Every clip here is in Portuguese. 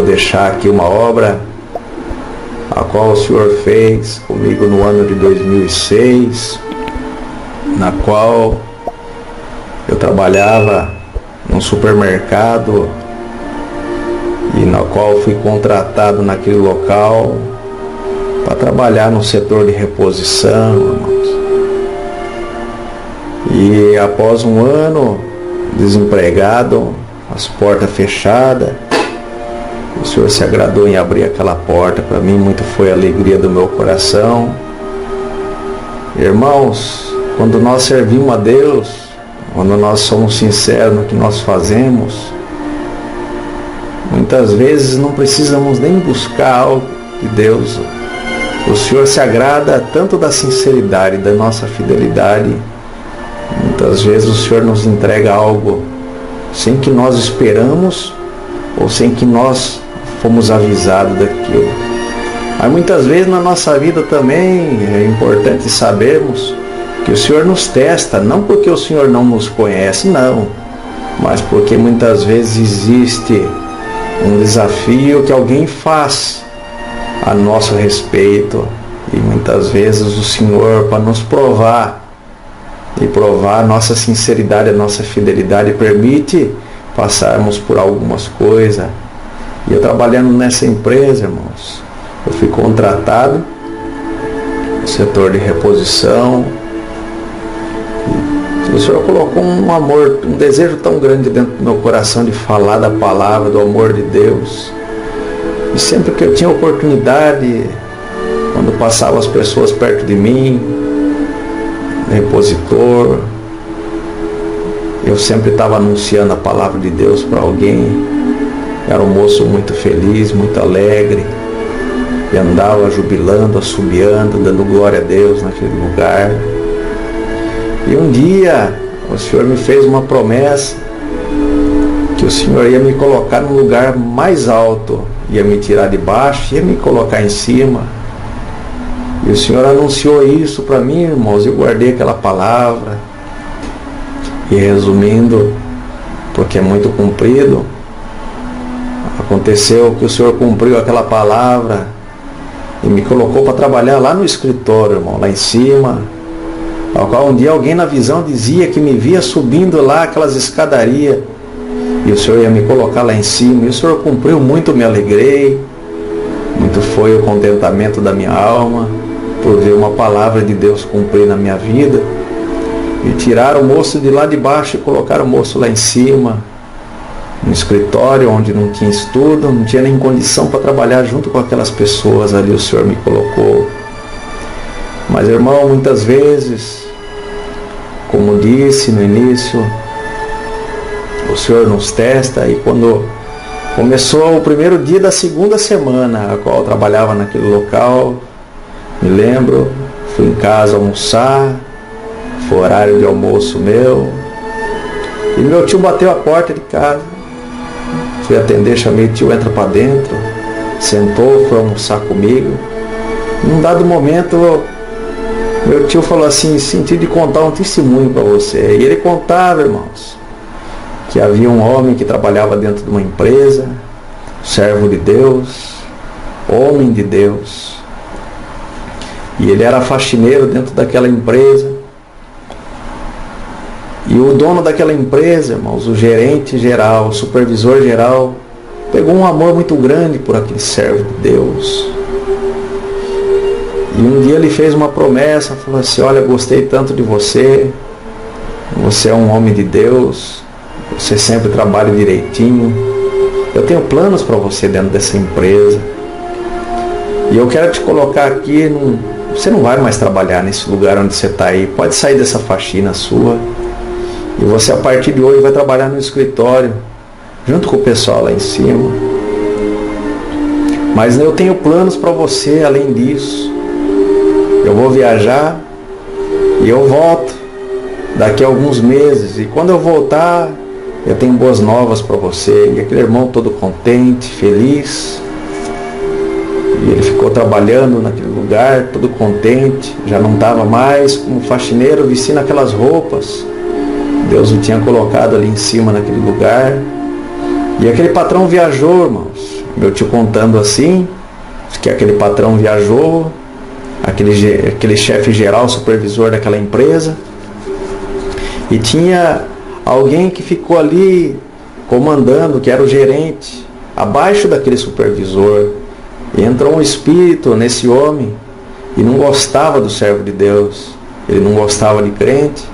deixar aqui uma obra a qual o Senhor fez comigo no ano de 2006, na qual eu trabalhava num supermercado e na qual fui contratado naquele local para trabalhar no setor de reposição, irmãos. E após um ano desempregado, as portas fechadas, o Senhor se agradou em abrir aquela porta para mim, muito foi a alegria do meu coração. Irmãos, quando nós servimos a Deus, quando nós somos sinceros no que nós fazemos, muitas vezes não precisamos nem buscar algo de Deus. O Senhor se agrada tanto da sinceridade, da nossa fidelidade. Muitas vezes o Senhor nos entrega algo sem que nós esperamos ou sem que nós fomos avisados daquilo. Mas muitas vezes na nossa vida também é importante sabermos que o Senhor nos testa, não porque o Senhor não nos conhece, não, mas porque muitas vezes existe um desafio que alguém faz a nosso respeito, e muitas vezes o Senhor, para nos provar e provar a nossa sinceridade, a nossa fidelidade, permite passarmos por algumas coisas. E eu trabalhando nessa empresa, irmãos, eu fui contratado no setor de reposição. O Senhor colocou um amor, um desejo tão grande dentro do meu coração de falar da palavra, do amor de Deus. E sempre que eu tinha oportunidade, quando passavam as pessoas perto de mim, repositor, eu sempre estava anunciando a palavra de Deus para alguém. Era um moço muito feliz, muito alegre, e andava jubilando, assobiando, dando glória a Deus naquele lugar. E um dia o Senhor me fez uma promessa que o Senhor ia me colocar num lugar mais alto, ia me tirar de baixo, ia me colocar em cima. E o Senhor anunciou isso para mim, irmãos, eu guardei aquela palavra. E resumindo, porque é muito comprido, aconteceu que o Senhor cumpriu aquela palavra e me colocou para trabalhar lá no escritório, irmão, lá em cima, ao qual um dia alguém na visão dizia que me via subindo lá aquelas escadarias, e o Senhor ia me colocar lá em cima, e o Senhor cumpriu muito, me alegrei, muito foi o contentamento da minha alma, por ver uma palavra de Deus cumprir na minha vida. E tiraram o moço de lá de baixo e colocaram o moço lá em cima, no escritório onde não tinha estudo, não tinha nem condição para trabalhar junto com aquelas pessoas ali, o Senhor me colocou. Mas, irmão, muitas vezes, como disse no início, o Senhor nos testa, e quando começou o primeiro dia da segunda semana, a qual eu trabalhava naquele local, me lembro, fui em casa almoçar, foi horário de almoço meu, e meu tio bateu a porta de casa. Fui atender, chamei o tio, entra para dentro, sentou, foi almoçar comigo. Num dado momento, meu tio falou assim, senti de contar um testemunho para você. E ele contava, irmãos, que havia um homem que trabalhava dentro de uma empresa, servo de Deus, homem de Deus, e ele era faxineiro dentro daquela empresa. E o dono daquela empresa, irmãos, o gerente geral, o supervisor geral, pegou um amor muito grande por aquele servo de Deus. E um dia ele fez uma promessa, falou assim, olha, gostei tanto de você, você é um homem de Deus, você sempre trabalha direitinho, eu tenho planos para você dentro dessa empresa, e eu quero te colocar aqui, você não vai mais trabalhar nesse lugar onde você está aí, pode sair dessa faxina sua, e você a partir de hoje vai trabalhar no escritório, junto com o pessoal lá em cima. Mas eu tenho planos para você além disso. Eu vou viajar e eu volto daqui a alguns meses. E quando eu voltar, eu tenho boas novas para você. E aquele irmão todo contente, feliz. E ele ficou trabalhando naquele lugar, todo contente. Já não estava mais como faxineiro, vestindo aquelas roupas. Deus o tinha colocado ali em cima naquele lugar. E aquele patrão viajou, irmãos. Meu tio contando assim, que aquele patrão viajou, aquele chefe geral, supervisor daquela empresa, e tinha alguém que ficou ali comandando, que era o gerente, abaixo daquele supervisor. E entrou um espírito nesse homem e não gostava do servo de Deus, ele não gostava de crente.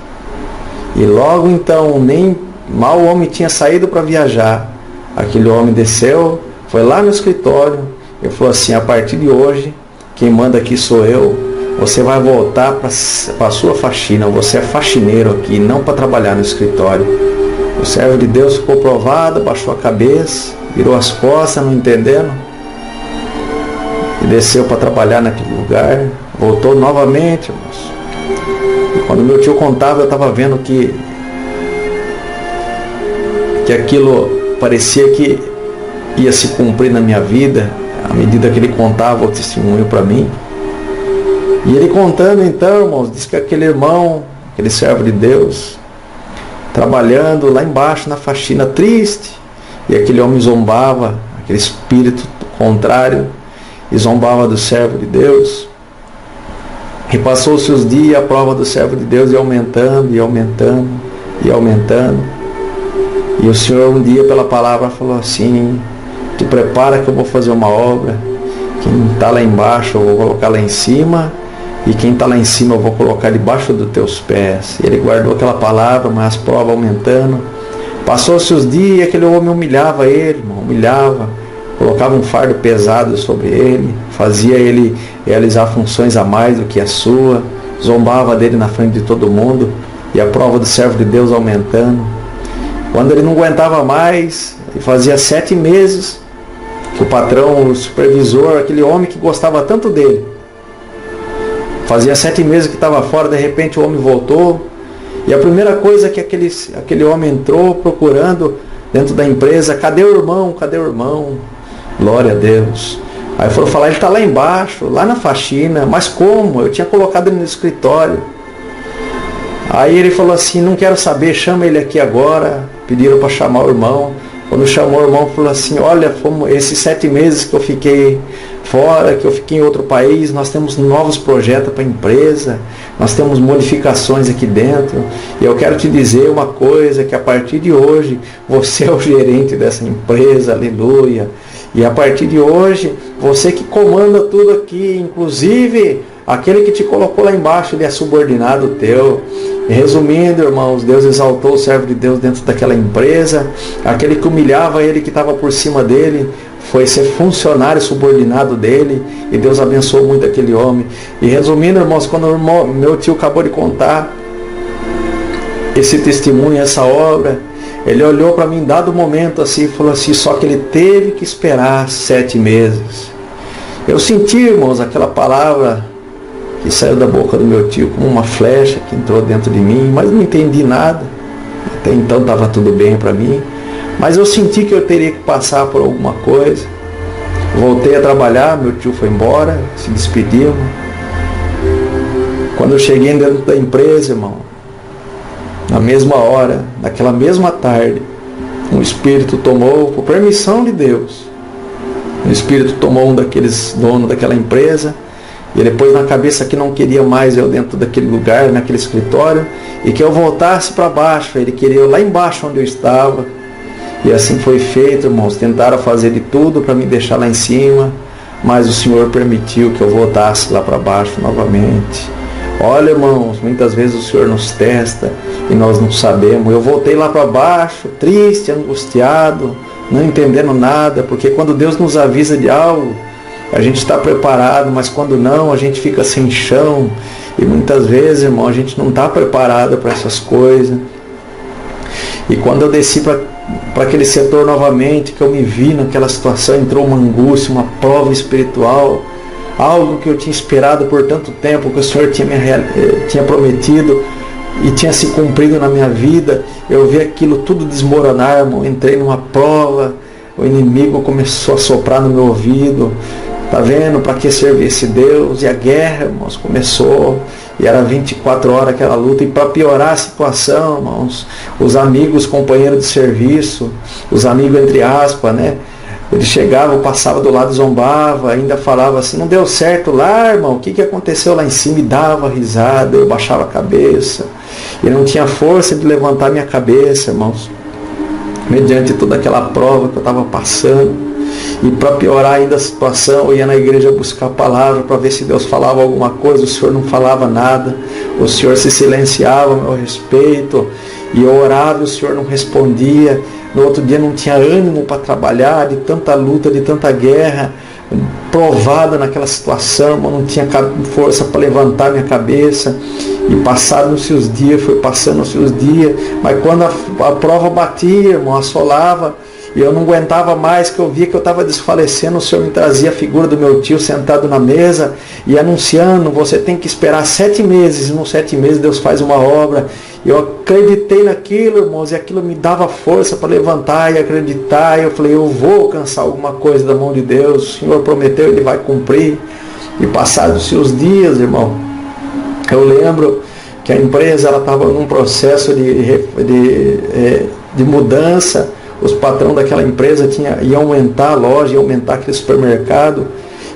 E logo então, nem mal o homem tinha saído para viajar, aquele homem desceu, foi lá no escritório e falou assim: a partir de hoje, quem manda aqui sou eu, você vai voltar para a sua faxina, você é faxineiro aqui, não para trabalhar no escritório. O servo de Deus ficou provado, baixou a cabeça, virou as costas, não entendendo, e desceu para trabalhar naquele lugar, voltou novamente, irmãos. E quando meu tio contava, eu estava vendo que aquilo parecia que ia se cumprir na minha vida, à medida que ele contava o testemunho para mim. E ele contando então, irmãos, disse que aquele irmão, aquele servo de Deus, trabalhando lá embaixo na faxina, triste, e aquele homem zombava, aquele espírito contrário, e zombava do servo de Deus. E passou-se os dias, a prova do servo de Deus ia aumentando, ia aumentando, ia aumentando. E o Senhor um dia pela palavra falou assim: te prepara que eu vou fazer uma obra, quem está lá embaixo eu vou colocar lá em cima, e quem está lá em cima eu vou colocar debaixo dos teus pés. E ele guardou aquela palavra, mas as provas aumentando. Passou-se os dias e aquele homem humilhava ele, irmão, humilhava, colocava um fardo pesado sobre ele, fazia ele realizar funções a mais do que a sua, zombava dele na frente de todo mundo, e a prova do servo de Deus aumentando. Quando ele não aguentava mais, ele fazia 7 meses que o patrão, o supervisor, aquele homem que gostava tanto dele, fazia 7 meses que estava fora, de repente o homem voltou, e a primeira coisa que aquele homem entrou procurando dentro da empresa: cadê o irmão? Cadê o irmão? Glória a Deus. Aí foram falar: ele está lá embaixo, lá na faxina. Mas como? Eu tinha colocado ele no escritório. Aí ele falou assim: não quero saber, chama ele aqui agora. Pediram para chamar o irmão. Quando chamou o irmão, falou assim: olha, esses 7 meses que eu fiquei fora, que eu fiquei em outro país, nós temos novos projetos para a empresa, nós temos modificações aqui dentro, e eu quero te dizer uma coisa, que a partir de hoje, você é o gerente dessa empresa, aleluia, e a partir de hoje, você que comanda tudo aqui, inclusive aquele que te colocou lá embaixo, ele é subordinado teu. E resumindo, irmãos, Deus exaltou o servo de Deus dentro daquela empresa. Aquele que humilhava ele, que estava por cima dele, foi ser funcionário subordinado dele, e Deus abençoou muito aquele homem. E resumindo, irmãos, quando meu tio acabou de contar esse testemunho, essa obra, ele olhou para mim dado momento assim e falou assim: só que ele teve que esperar 7 meses. Eu senti, irmãos, aquela palavra que saiu da boca do meu tio como uma flecha que entrou dentro de mim, mas não entendi nada. Até então estava tudo bem para mim, mas eu senti que eu teria que passar por alguma coisa. Voltei a trabalhar, meu tio foi embora, se despediu. Quando eu cheguei dentro da empresa, irmão, na mesma hora, naquela mesma tarde, um espírito tomou, por permissão de Deus, um espírito tomou um daqueles donos daquela empresa, e ele pôs na cabeça que não queria mais eu dentro daquele lugar, naquele escritório, e que eu voltasse para baixo. Ele queria eu lá embaixo onde eu estava. E assim foi feito, irmãos. Tentaram fazer de tudo para me deixar lá em cima, mas o Senhor permitiu que eu voltasse lá para baixo novamente. Olha, irmãos, muitas vezes o Senhor nos testa e nós não sabemos. Eu voltei lá para baixo, triste, angustiado, não entendendo nada, porque quando Deus nos avisa de algo, a gente está preparado, mas quando não, a gente fica sem chão. E muitas vezes, irmão, a gente não está preparado para essas coisas. E quando eu desci para aquele setor novamente, que eu me vi naquela situação, entrou uma angústia, uma prova espiritual, algo que eu tinha esperado por tanto tempo, que o Senhor tinha prometido e tinha se cumprido na minha vida. Eu vi aquilo tudo desmoronar, irmão. Entrei numa prova, o inimigo começou a soprar no meu ouvido: tá vendo para que servir esse Deus? E a guerra, irmãos, começou, e era 24 horas aquela luta. E para piorar a situação, irmãos, os amigos, companheiros de serviço, os amigos entre aspas, né? Ele chegava, eu passava do lado, zombava, ainda falava assim, não deu certo lá, irmão, o que aconteceu lá em cima? E dava risada, eu baixava a cabeça. E não tinha força de levantar minha cabeça, irmãos, mediante toda aquela prova que eu estava passando. E para piorar ainda a situação, eu ia na igreja buscar a palavra para ver se Deus falava alguma coisa. O Senhor não falava nada, o Senhor se silenciava a meu respeito, e eu orava e o Senhor não respondia. No outro dia não tinha ânimo para trabalhar, de tanta luta, de tanta guerra, provada naquela situação, mas não tinha força para levantar minha cabeça. E passaram-se os dias, foi passando-se os dias, mas quando a prova batia, irmão, assolava, e eu não aguentava mais, que eu via que eu estava desfalecendo, o Senhor me trazia a figura do meu tio sentado na mesa e anunciando, você tem que esperar 7 meses, e nos 7 meses Deus faz uma obra. Eu acreditei naquilo, irmãos, e aquilo me dava força para levantar e acreditar, e eu falei, eu vou alcançar alguma coisa da mão de Deus, o Senhor prometeu, Ele vai cumprir. E passados-se os dias, irmão, eu lembro que a empresa estava num processo de mudança. Os patrões daquela empresa iam aumentar a loja, iam aumentar aquele supermercado,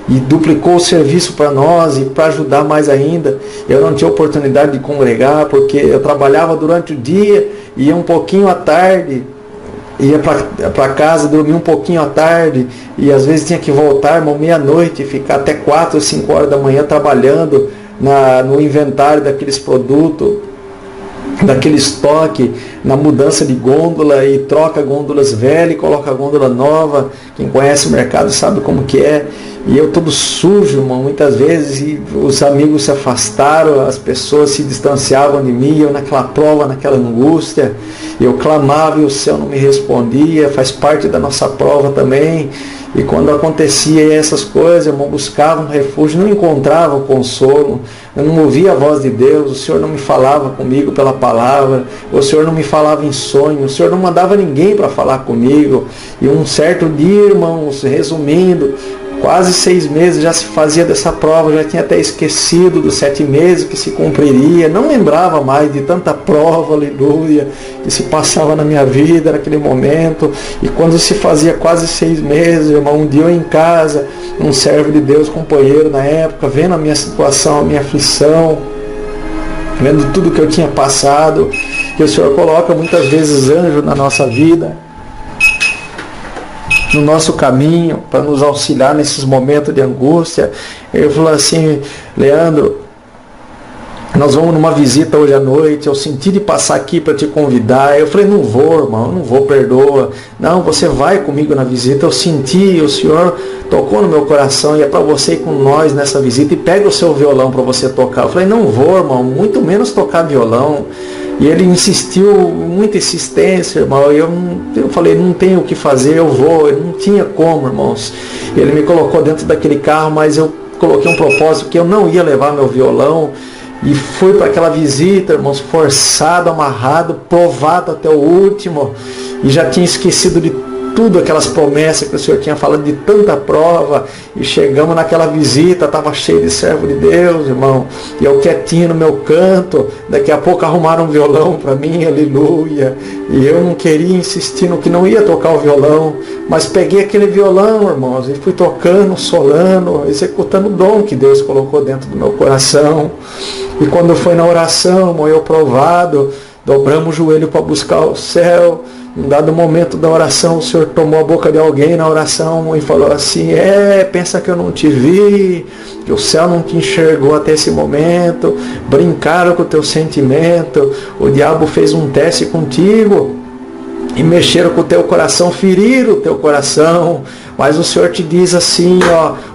e duplicou o serviço para nós, e para ajudar mais ainda, eu não tinha oportunidade de congregar, porque eu trabalhava durante o dia, ia um pouquinho à tarde, ia para casa, dormia um pouquinho à tarde, e às vezes tinha que voltar, irmão, meia-noite, ficar até 4 ou 5 horas da manhã trabalhando no inventário daqueles produtos, daquele estoque, na mudança de gôndola, e troca gôndolas velhas e coloca gôndola nova. Quem conhece o mercado sabe como que é. E eu todo sujo, irmão, muitas vezes, e os amigos se afastaram, as pessoas se distanciavam de mim, eu naquela prova, naquela angústia, eu clamava e o céu não me respondia. Faz parte da nossa prova também. E quando acontecia essas coisas, irmão, buscava um refúgio, não encontrava o consolo, eu não ouvia a voz de Deus, o Senhor não me falava comigo pela palavra, o Senhor não me falava em sonho, o Senhor não mandava ninguém para falar comigo. E um certo dia, irmãos, resumindo, quase 6 meses já se fazia dessa prova, já tinha até esquecido dos 7 meses que se cumpriria, não lembrava mais de tanta prova, aleluia, que se passava na minha vida naquele momento. E quando se fazia quase 6 meses, irmão, um dia eu em casa, um servo de Deus, companheiro na época, vendo a minha situação, a minha aflição, vendo tudo que eu tinha passado, que o Senhor coloca muitas vezes anjos na nossa vida, no nosso caminho, para nos auxiliar nesses momentos de angústia. Ele falou assim, Leandro, nós vamos numa visita hoje à noite, eu senti de passar aqui para te convidar. Eu falei, não vou, irmão, não vou, perdoa. Não, você vai comigo na visita, eu senti, o Senhor tocou no meu coração, e é para você ir com nós nessa visita, e pega o seu violão para você tocar. Eu falei, não vou, irmão, muito menos tocar violão. E ele insistiu, muita insistência, irmão. Eu falei, não tenho o que fazer, eu vou. Eu não tinha como, irmãos. Ele me colocou dentro daquele carro, mas eu coloquei um propósito que eu não ia levar meu violão. E fui para aquela visita, irmãos, forçado, amarrado, provado até o último. E já tinha esquecido de tudo, aquelas promessas que o Senhor tinha falado, de tanta prova. E chegamos naquela visita, estava cheio de servo de Deus, irmão, e eu quietinho no meu canto. Daqui a pouco arrumaram um violão para mim, aleluia, e eu não queria insistir no que não ia tocar o violão, mas peguei aquele violão, irmãos, e fui tocando, solando, executando o dom que Deus colocou dentro do meu coração. E quando foi na oração, irmão, eu provado, dobramos o joelho para buscar o céu. Em dado momento da oração, o Senhor tomou a boca de alguém na oração e falou assim, pensa que eu não te vi, que o céu não te enxergou até esse momento, brincaram com o teu sentimento, o diabo fez um teste contigo, e mexeram com o teu coração, feriram o teu coração, mas o Senhor te diz assim,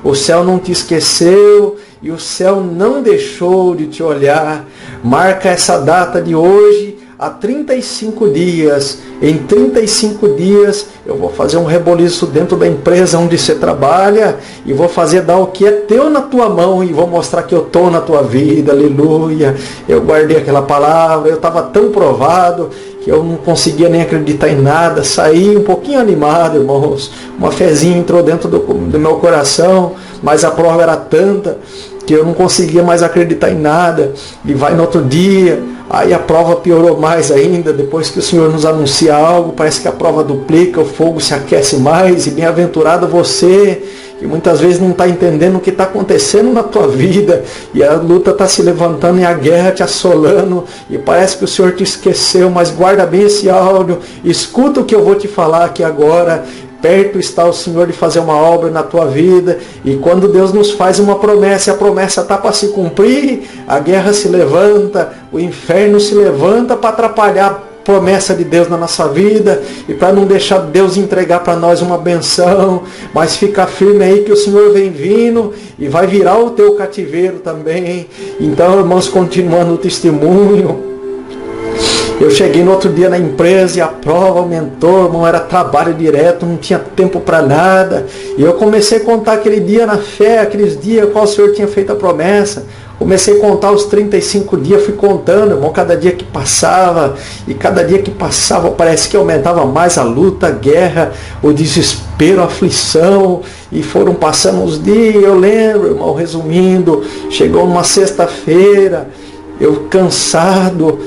o céu não te esqueceu, e o céu não deixou de te olhar. Marca essa data de hoje, há 35 dias, em 35 dias eu vou fazer um reboliço dentro da empresa onde você trabalha, e vou fazer dar o que é teu na tua mão, e vou mostrar que eu estou na tua vida, aleluia. Eu guardei aquela palavra, eu estava tão provado, que eu não conseguia nem acreditar em nada, saí um pouquinho animado, irmãos, uma fezinha entrou dentro do meu coração, mas a prova era tanta, que eu não conseguia mais acreditar em nada, e vai no outro dia, aí a prova piorou mais ainda, depois que o Senhor nos anuncia algo, parece que a prova duplica, o fogo se aquece mais, e bem-aventurado você, que muitas vezes não está entendendo o que está acontecendo na tua vida, e a luta está se levantando e a guerra te assolando, e parece que o Senhor te esqueceu, mas guarda bem esse áudio, escuta o que eu vou te falar aqui agora. Perto está o Senhor de fazer uma obra na tua vida, e quando Deus nos faz uma promessa, e a promessa está para se cumprir, a guerra se levanta, o inferno se levanta para atrapalhar a promessa de Deus na nossa vida, e para não deixar Deus entregar para nós uma benção, mas fica firme aí que o Senhor vem vindo, e vai virar o teu cativeiro também. Então, irmãos, continuando o testemunho, eu cheguei no outro dia na empresa e a prova aumentou, irmão, era trabalho direto, não tinha tempo para nada. E eu comecei a contar aquele dia na fé, aqueles dias qual o Senhor tinha feito a promessa. Comecei a contar os 35 dias, fui contando, irmão, cada dia que passava. E cada dia que passava parece que aumentava mais a luta, a guerra, o desespero, a aflição. E foram passando os dias, eu lembro, irmão, resumindo, chegou uma sexta-feira, eu cansado,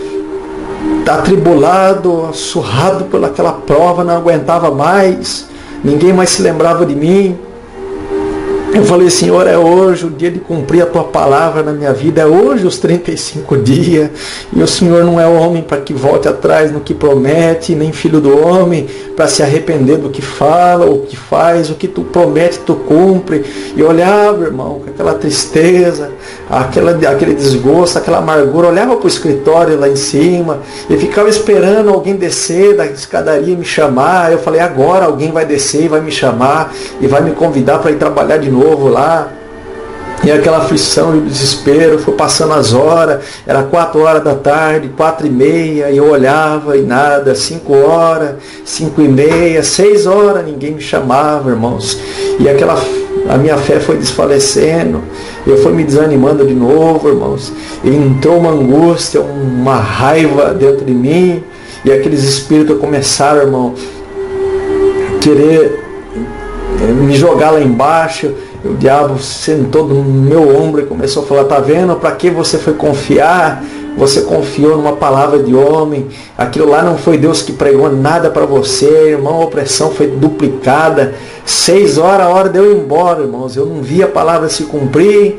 atribulado, surrado pelaquela prova, não aguentava mais, ninguém mais se lembrava de mim. Eu falei, Senhor, é hoje o dia de cumprir a tua palavra na minha vida, é hoje os 35 dias, e o Senhor não é homem para que volte atrás no que promete, nem filho do homem para se arrepender do que fala, ou que faz, o que tu promete, tu cumpre. E eu olhava, irmão, com aquela tristeza, aquele desgosto, aquela amargura, olhava para o escritório lá em cima, e ficava esperando alguém descer da escadaria e me chamar. Eu falei, agora alguém vai descer e vai me chamar, e vai me convidar para ir trabalhar de novo lá. E aquela aflição e o desespero, foi passando as horas, era 4 horas da tarde, 4h30, e eu olhava e nada, 5 horas, 5h30, 6 horas, ninguém me chamava, irmãos. E a minha fé foi desfalecendo, eu fui me desanimando de novo, irmãos. E entrou uma angústia, uma raiva dentro de mim, e aqueles espíritos começaram, irmão, querer me jogar lá embaixo. O diabo sentou no meu ombro e começou a falar, tá vendo? Para que você foi confiar? Você confiou numa palavra de homem. Aquilo lá não foi Deus que pregou nada para você, irmão. A opressão foi duplicada. 6 horas, a hora de eu ir embora, irmãos. Eu não vi a palavra se cumprir.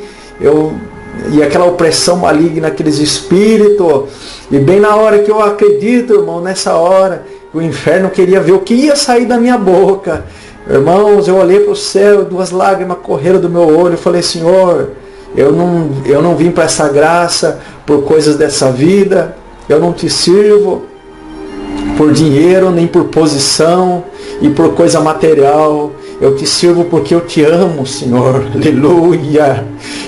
E aquela opressão maligna, aqueles espíritos. E bem na hora que eu acredito, irmão, nessa hora, o inferno queria ver o que ia sair da minha boca. Irmãos, eu olhei para o céu, 2 lágrimas correram do meu olho, eu falei, Senhor, eu não vim para essa graça por coisas dessa vida, eu não te sirvo por dinheiro, nem por posição e por coisa material, eu te sirvo porque eu te amo, Senhor, aleluia.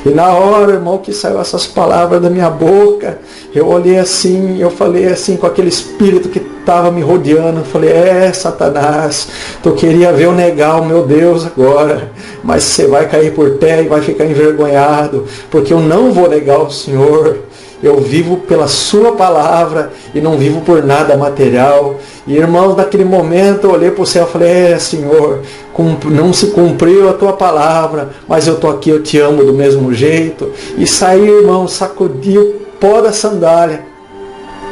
E na hora, irmão, que saiu essas palavras da minha boca, eu olhei assim, eu falei assim com aquele espírito que estava me rodeando, eu falei, Satanás, tu queria ver eu negar o meu Deus agora, mas você vai cair por terra e vai ficar envergonhado, porque eu não vou negar o Senhor. Eu vivo pela sua palavra e não vivo por nada material. E irmãos, naquele momento eu olhei para o céu e falei, Senhor, não se cumpriu a tua palavra, mas eu estou aqui, eu te amo do mesmo jeito. E saí, irmão, sacudi o pó da sandália.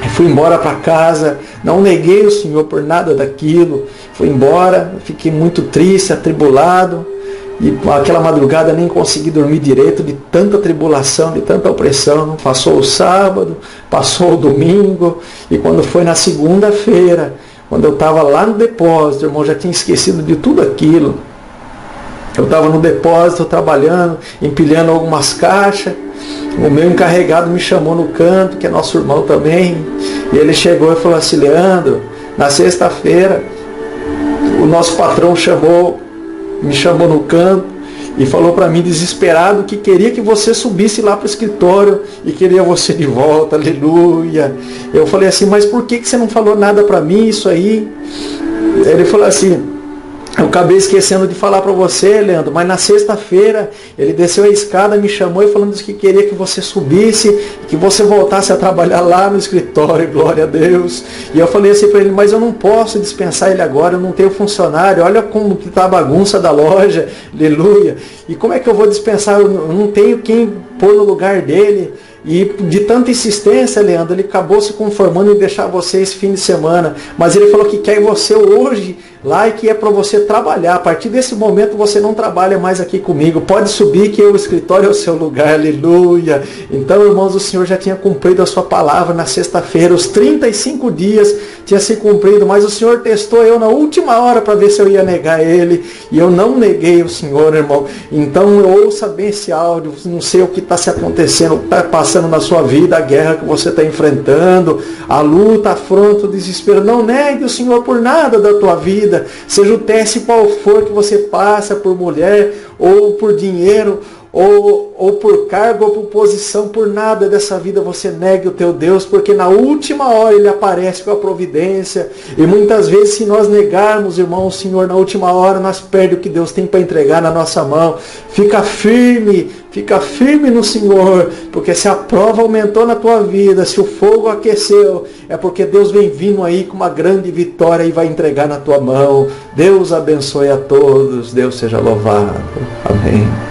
E fui embora para casa, não neguei o Senhor por nada daquilo. Fui embora, fiquei muito triste, atribulado. E aquela madrugada nem consegui dormir direito de tanta tribulação, de tanta opressão. Passou o sábado, passou o domingo, e quando foi na segunda-feira, quando eu estava lá no depósito, irmão, já tinha esquecido de tudo aquilo. Eu estava no depósito trabalhando, empilhando algumas caixas. O meu encarregado me chamou no canto, que é nosso irmão também, e ele chegou e falou assim, Leandro, na sexta-feira o nosso patrão me chamou no canto e falou para mim desesperado que queria que você subisse lá para o escritório e queria você de volta, aleluia. Eu falei assim, mas por que você não falou nada para mim isso aí? Ele falou assim, Eu acabei esquecendo de falar para você, Leandro, mas na sexta-feira ele desceu a escada, me chamou e falando que queria que você subisse, que você voltasse a trabalhar lá no escritório, glória a Deus. E eu falei assim para ele, mas eu não posso dispensar ele agora, eu não tenho funcionário, olha como que está a bagunça da loja, aleluia. E como é que eu vou dispensar, eu não tenho quem pôr no lugar dele. E de tanta insistência, Leandro, ele acabou se conformando em deixar você esse fim de semana. Mas ele falou que quer você hoje lá e que é para você trabalhar. A partir desse momento você não trabalha mais aqui comigo. Pode subir que o escritório é o seu lugar, aleluia. Então, irmãos, o Senhor já tinha cumprido a sua palavra na sexta-feira. Os 35 dias tinha se cumprido, mas o Senhor testou eu na última hora para ver se eu ia negar ele. E eu não neguei o Senhor, irmão. Então, ouça bem esse áudio. Não sei o que está se acontecendo, o que está passando na sua vida, a guerra que você está enfrentando, a luta, a afronta, o desespero. Não negue o Senhor por nada da tua vida, seja o teste qual for que você passa, por mulher, ou por dinheiro, ou por cargo, ou por posição, por nada dessa vida você negue o teu Deus, porque na última hora Ele aparece com a providência. E muitas vezes, se nós negarmos, irmão, o Senhor na última hora, nós perdemos o que Deus tem para entregar na nossa mão. Fica firme no Senhor, porque se a prova aumentou na tua vida, se o fogo aqueceu, é porque Deus vem vindo aí com uma grande vitória e vai entregar na tua mão. Deus abençoe a todos, Deus seja louvado. Amém.